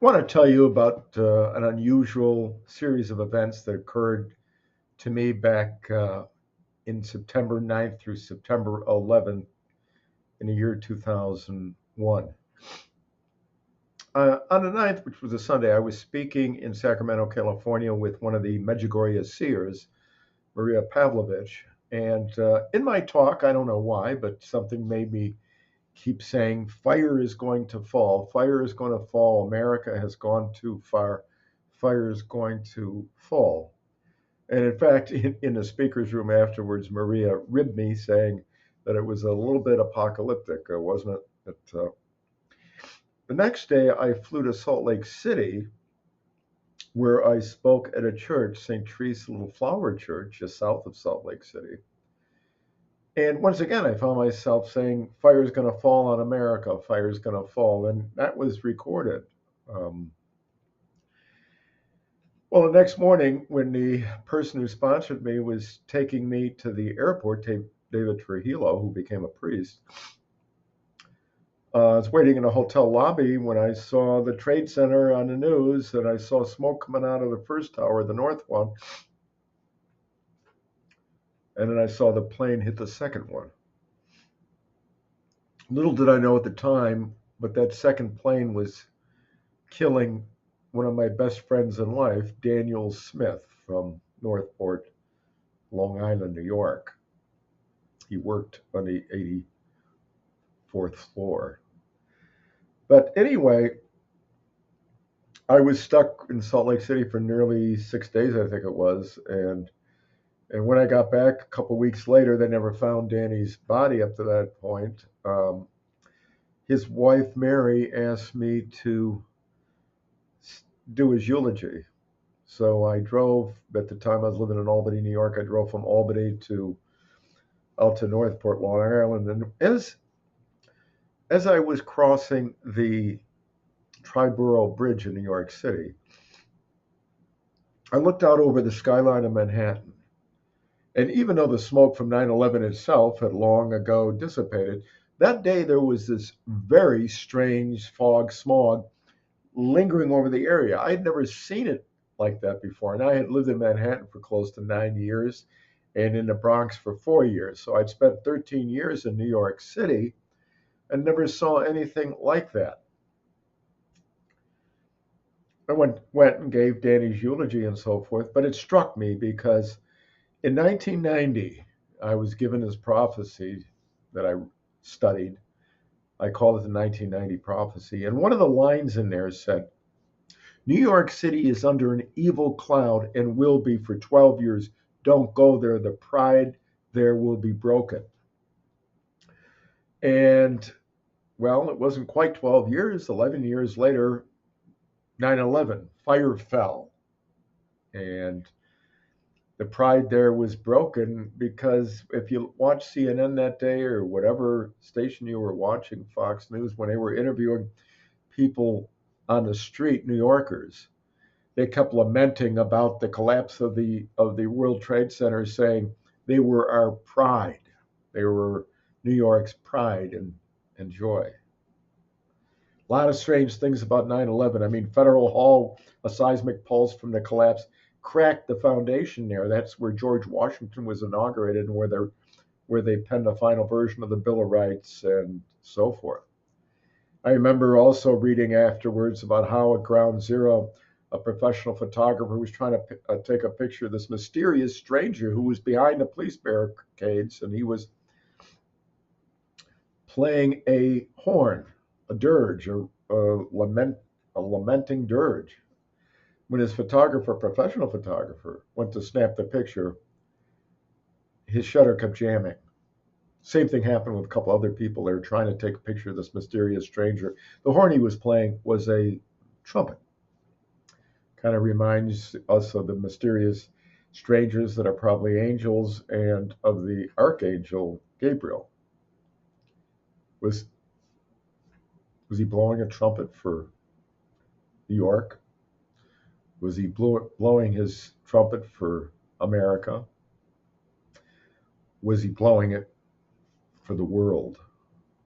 want to tell you about an unusual series of events that occurred to me back in September 9th through September 11th in the year 2001. On the 9th, which was a Sunday, I was speaking in Sacramento, California with one of the Medjugorje seers, Maria Pavlovich. And in my talk, I don't know why, but something made me keep saying, fire is going to fall, fire is going to fall, America has gone too far, fire is going to fall. And in fact, in the speaker's room afterwards, Maria ribbed me saying that it was a little bit apocalyptic, wasn't it? The next day, I flew to Salt Lake City, where I spoke at a church, St. Teresa Little Flower Church, just south of Salt Lake City. And once again, I found myself saying, fire is going to fall on America, fire is going to fall. And that was recorded. Um, well, the next morning, when the person who sponsored me was taking me to the airport, David Trujillo, who became a priest, I was waiting in a hotel lobby when I saw the Trade Center on the news, and I saw smoke coming out of the first tower, the north one, and then I saw the plane hit the second one. Little did I know at the time, but that second plane was killing one of my best friends in life, Daniel Smith from Northport, Long Island, New York. He worked on the 84th floor. But anyway, I was stuck in Salt Lake City for nearly 6 days, I think it was, and when I got back a couple of weeks later, they never found Danny's body up to that point. His wife Mary asked me to do his eulogy. So I drove, at the time I was living in Albany, New York, I drove from Albany to out to Northport, Long Island. And as I was crossing the Triborough Bridge in New York City, I looked out over the skyline of Manhattan. And even though the smoke from 9/11 itself had long ago dissipated, that day there was this very strange fog smog lingering over the area. I had never seen it like that before. And I had lived in Manhattan for close to 9 years and in the Bronx for 4 years. So I'd spent 13 years in New York City and never saw anything like that. I went and gave Danny's eulogy and so forth, but it struck me because in 1990, I was given this prophecy that I studied. I call it the 1990 prophecy. And one of the lines in there said, New York City is under an evil cloud and will be for 12 years. Don't go there. The pride there will be broken. And well, it wasn't quite 12 years. 11 years later, 9/11, fire fell. And the pride there was broken because if you watch CNN that day or whatever station you were watching, Fox News, when they were interviewing people on the street, New Yorkers, they kept lamenting about the collapse of the World Trade Center, saying they were our pride. They were New York's pride and joy. A lot of strange things about 9/11. I mean, Federal Hall, a seismic pulse from the collapse cracked the foundation there. That's where George Washington was inaugurated and where they penned the final version of the Bill of Rights and so forth. I remember also reading afterwards about how at Ground Zero, a professional photographer was trying to take a picture of this mysterious stranger who was behind the police barricades, and he was playing a horn, a dirge, a lamenting dirge. When his photographer, professional photographer, went to snap the picture, his shutter kept jamming. Same thing happened with a couple other people. They were trying to take a picture of this mysterious stranger. The horn he was playing was a trumpet. Kind of reminds us of the mysterious strangers that are probably angels and of the archangel Gabriel. Was was he blowing a trumpet for New York? Was he blowing his trumpet for America? Was he blowing it for the world?